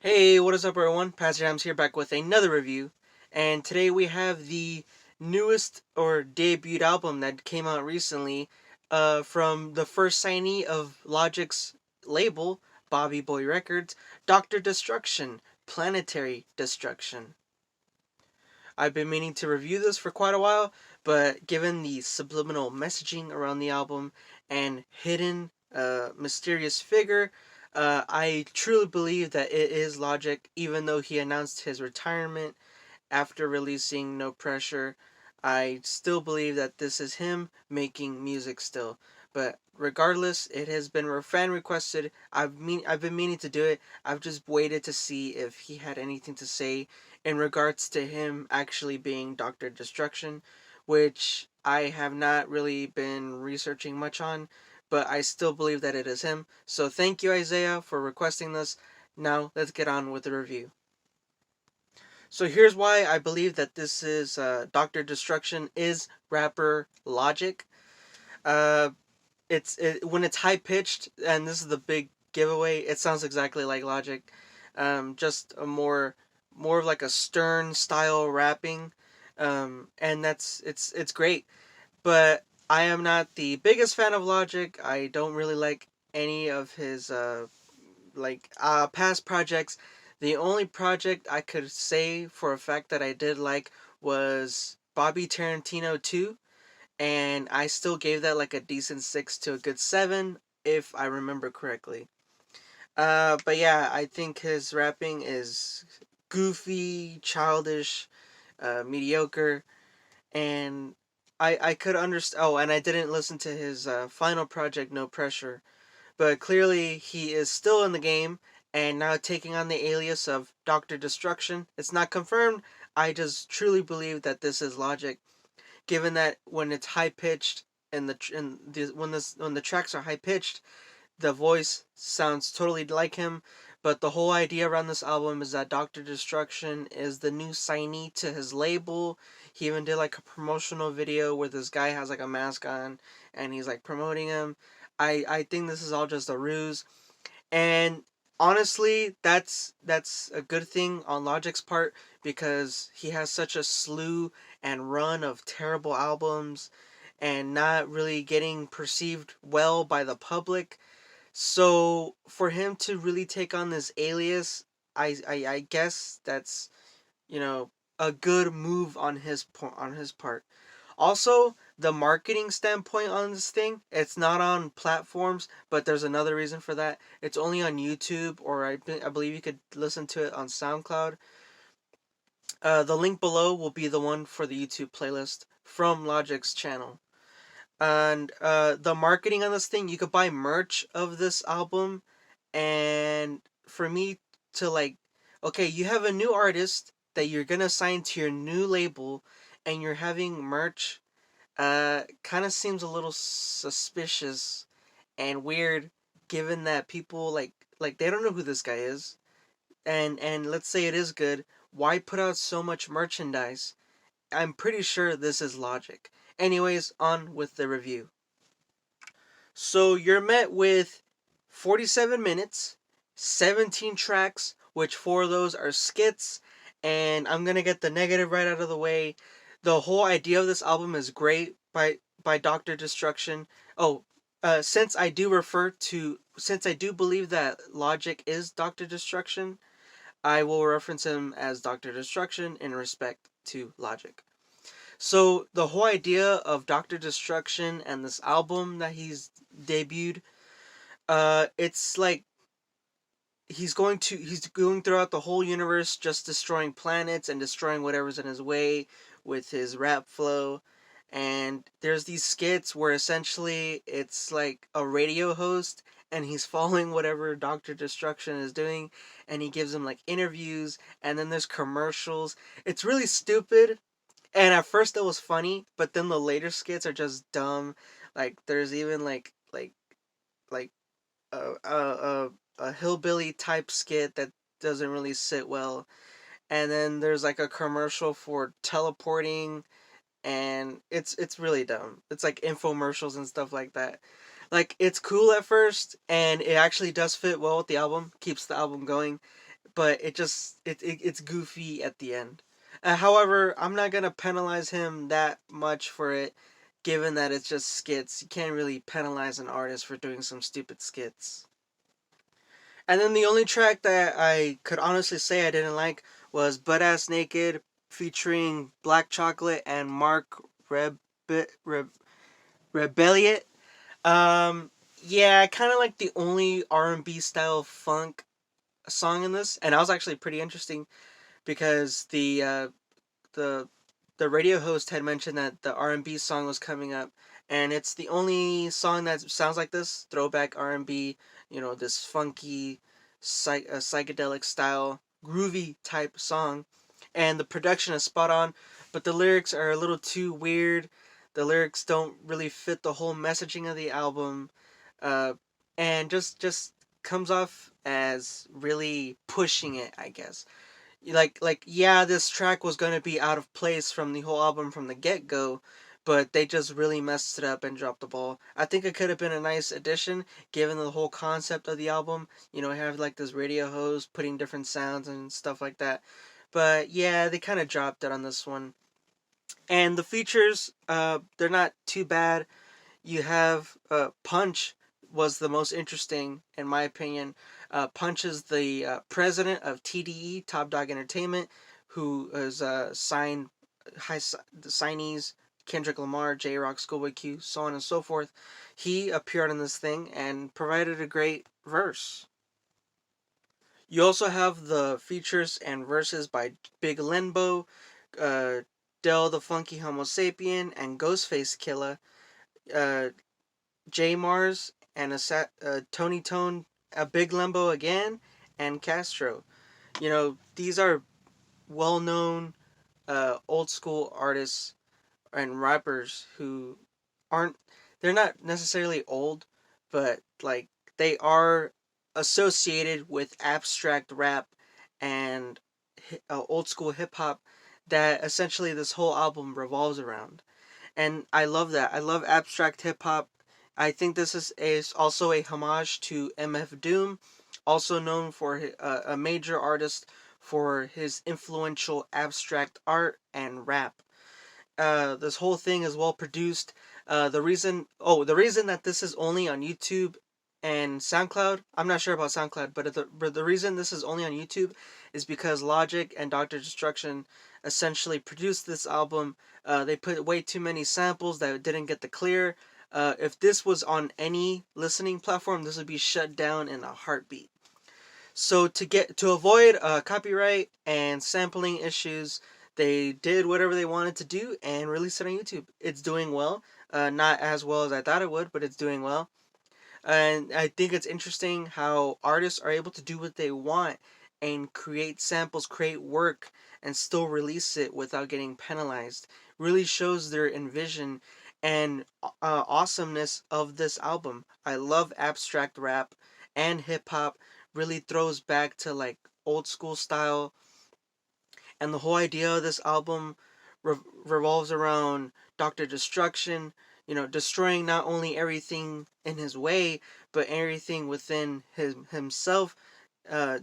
Hey, what is up everyone? Pastor JAMZ here back with another review. And today we have the newest or debut album that came out recently from the first signee of Logic's label, Bobby Boy Records, Dr. Destruction, Planetary Destruction. I've been meaning to review this for quite a while, but given the subliminal messaging around the album and hidden mysterious figure, I truly believe that it is Logic, even though he announced his retirement after releasing No Pressure. I still believe that this is him making music still. But regardless, it has been fan requested. I've been meaning to do it. I've just waited to see if he had anything to say in regards to him actually being Doctor Destruction, which I have not really been researching much on, but I still believe that it is him. So thank you, Isaiah, for requesting this. Now let's get on with the review. So here's why I believe that this is Doctor Destruction is rapper Logic. Uh, when it's high pitched, and this is the big giveaway. It sounds exactly like Logic, just a more of like a stern style rapping, and it's great. But I am not the biggest fan of Logic. I don't really like any of his past projects. The only project I could say for a fact that I did like was Bobby Tarantino 2, and I still gave that like a decent 6 to a good 7 if I remember correctly. But yeah, I think his rapping is goofy, childish, mediocre, and I could understand. Oh, and I didn't listen to his final project, No Pressure, but clearly he is still in the game and now taking on the alias of Dr. Destruction. It's not confirmed. I just truly believe that this is Logic, given that when it's high pitched and when the tracks are high pitched, the voice sounds totally like him. But the whole idea around this album is that Dr. Destruction is the new signee to his label. He even did like a promotional video where this guy has like a mask on and he's like promoting him. I think this is all just a ruse. And honestly, that's a good thing on Logic's part because he has such a slew and run of terrible albums and not really getting perceived well by the public. So for him to really take on this alias, I guess that's, you know, a good move on his part. Also, the marketing standpoint on this thing, it's not on platforms, but there's another reason for that. It's only on YouTube, or I believe you could listen to it on SoundCloud. The link below will be the one for the YouTube playlist from Logic's channel. And the marketing on this thing, you could buy merch of this album, and for me to like, okay, you have a new artist that you're gonna sign to your new label, and you're having merch, kind of seems a little suspicious and weird, given that people like they don't know who this guy is, and let's say it is good, why put out so much merchandise? I'm pretty sure this is Logic. Anyways, on with the review. So you're met with 47 minutes, 17 tracks, which 4 of those are skits, and I'm gonna get the negative right out of the way. The whole idea of this album is great by Doctor Destruction. Oh, since I do believe that Logic is Doctor Destruction, I will reference him as Doctor Destruction in respect to Logic. So the whole idea of Doctor Destruction and this album that he's debuted, it's like he's going throughout the whole universe, just destroying planets and destroying whatever's in his way with his rap flow. And there's these skits where essentially it's like a radio host and he's following whatever Doctor Destruction is doing, and he gives him like interviews, and then there's commercials. It's really stupid, and at first it was funny, but then the later skits are just dumb. Like there's even like a hillbilly type skit that doesn't really sit well, and then there's like a commercial for teleporting, and it's really dumb. It's like infomercials and stuff like that. Like it's cool at first, and it actually does fit well with the album, keeps the album going, but it's goofy at the end. However, I'm not gonna penalize him that much for it, given that it's just skits. You can't really penalize an artist for doing some stupid skits. And then the only track that I could honestly say I didn't like was Butt Ass Naked featuring Black Chocolate and Marc Rebillet. Um, yeah, I kind of like the only R&B style funk song in this, and that was actually pretty interesting because the the radio host had mentioned that the R&B song was coming up, and it's the only song that sounds like this throwback R&B, this funky psychedelic style groovy type song, and the production is spot on, but the lyrics are a little too weird. The lyrics don't really fit the whole messaging of the album, uh, and just comes off as really pushing it, I guess. Like yeah, this track was going to be out of place from the whole album from the get-go, but they just really messed it up and dropped the ball. I think it could have been a nice addition given the whole concept of the album. Have like this radio host putting different sounds and stuff like that. But yeah, they kind of dropped it on this one. And the features, they're not too bad. You have Punch was the most interesting in my opinion. Punch is the president of TDE, Top Dog Entertainment, who is signed the signees Kendrick Lamar, J Rock, Schoolboy Q, so on and so forth. He appeared on this thing and provided a great verse. You also have the features and verses by Big Lenbo, uh, Del the Funky Homosapien, and Ghostface Killah. Uh, J Mars and Tony Tone, a Big Lembo again, and Castro. These are well known old school artists and rappers who aren't, they're not necessarily old, but like they are associated with abstract rap and old school hip hop that essentially this whole album revolves around. And I love that. I love abstract hip hop. I think this is also a homage to MF Doom, also known for a major artist for his influential abstract art and rap. This whole thing is well produced. The reason that this is only on YouTube and SoundCloud, I'm not sure about SoundCloud, but the reason this is only on YouTube is because Logic and Dr. Destruction essentially produced this album. They put way too many samples that didn't get the clear. If this was on any listening platform, this would be shut down in a heartbeat. So to avoid copyright and sampling issues, they did whatever they wanted to do and released it on YouTube. It's doing well, not as well as I thought it would, but it's doing well. And I think it's interesting how artists are able to do what they want and create samples, create work, and still release it without getting penalized. Really shows their envision and awesomeness of this album. I love abstract rap and hip hop. Really throws back to like old school style, and the whole idea of this album revolves around Dr. Destruction, destroying not only everything in his way, but everything within himself,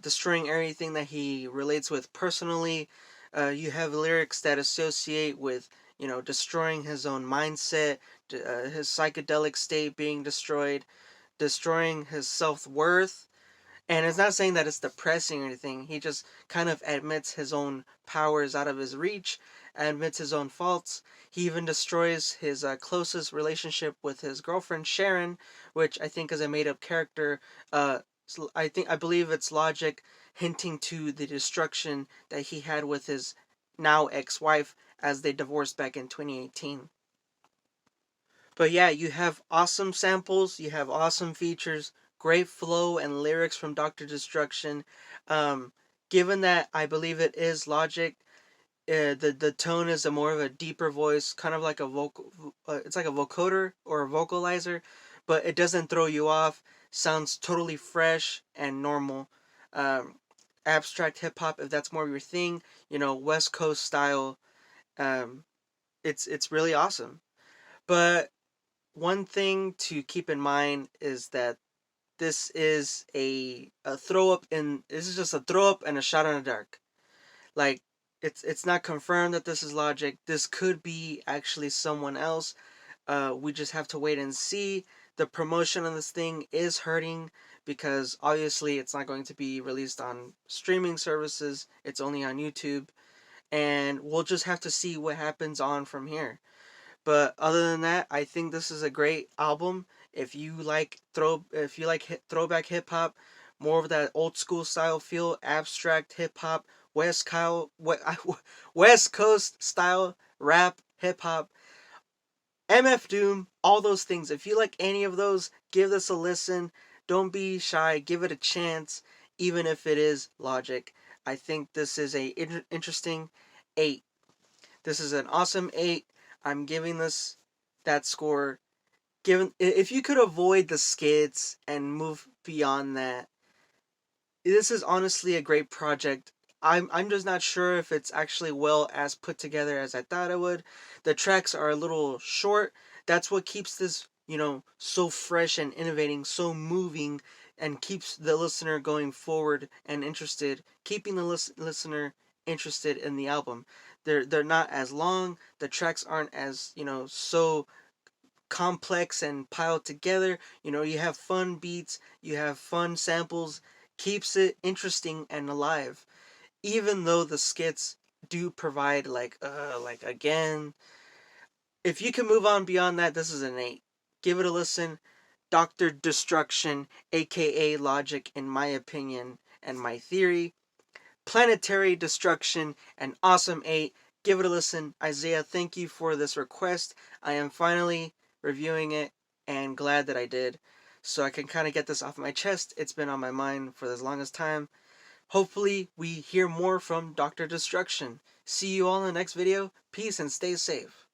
destroying everything that he relates with personally. You have lyrics that associate with, destroying his own mindset, his psychedelic state being destroyed, destroying his self worth, and it's not saying that it's depressing or anything. He just kind of admits his own powers out of his reach, admits his own faults. He even destroys his closest relationship with his girlfriend Sharon, which I think is a made-up character. I believe it's Logic hinting to the destruction that he had with his now ex-wife as they divorced back in 2018. But yeah, you have awesome samples, you have awesome features, great flow and lyrics from Dr. Destruction. Um, Given that I believe it is Logic, the tone is a more of a deeper voice, kind of like a vocal. It's like a vocoder or a vocalizer, but it doesn't throw you off. Sounds totally fresh and normal. Um, Abstract hip hop, if that's more of your thing, West Coast style. Um, it's really awesome. But one thing to keep in mind is that this is a throw up, and this is just a throw up and a shot in the dark. Like, it's not confirmed that this is Logic. This could be actually someone else. We just have to wait and see. The promotion on this thing is hurting because obviously it's not going to be released on streaming services. It's only on YouTube, and we'll just have to see what happens on from here. But other than that, I think this is a great album. If you like throwback hip hop, more of that old school style feel, abstract hip hop, West Coast style rap hip hop, MF Doom, all those things. If you like any of those, give this a listen. Don't be shy. Give it a chance, even if it is Logic. I think this is a interesting 8. This is an awesome 8. I'm giving this that score. Given if you could avoid the skits and move beyond that, this is honestly a great project. I'm just not sure if it's actually well as put together as I thought it would. The tracks are a little short. That's what keeps this, so fresh and innovating, so moving, and keeps the listener going forward and interested, keeping the listener interested in the album. They're not as long. The tracks aren't as, so complex and piled together. You have fun beats, you have fun samples, keeps it interesting and alive. Even though the skits do provide like again, if you can move on beyond that, this is an 8. Give it a listen. Dr. Destruction, aka Logic, in my opinion and my theory. Planetary Destruction, an awesome 8. Give it a listen. Isaiah, thank you for this request. I am finally reviewing it and glad that I did. So I can kind of get this off my chest. It's been on my mind for the longest time. Hopefully we hear more from Dr. Destruction. See you all in the next video. Peace and stay safe.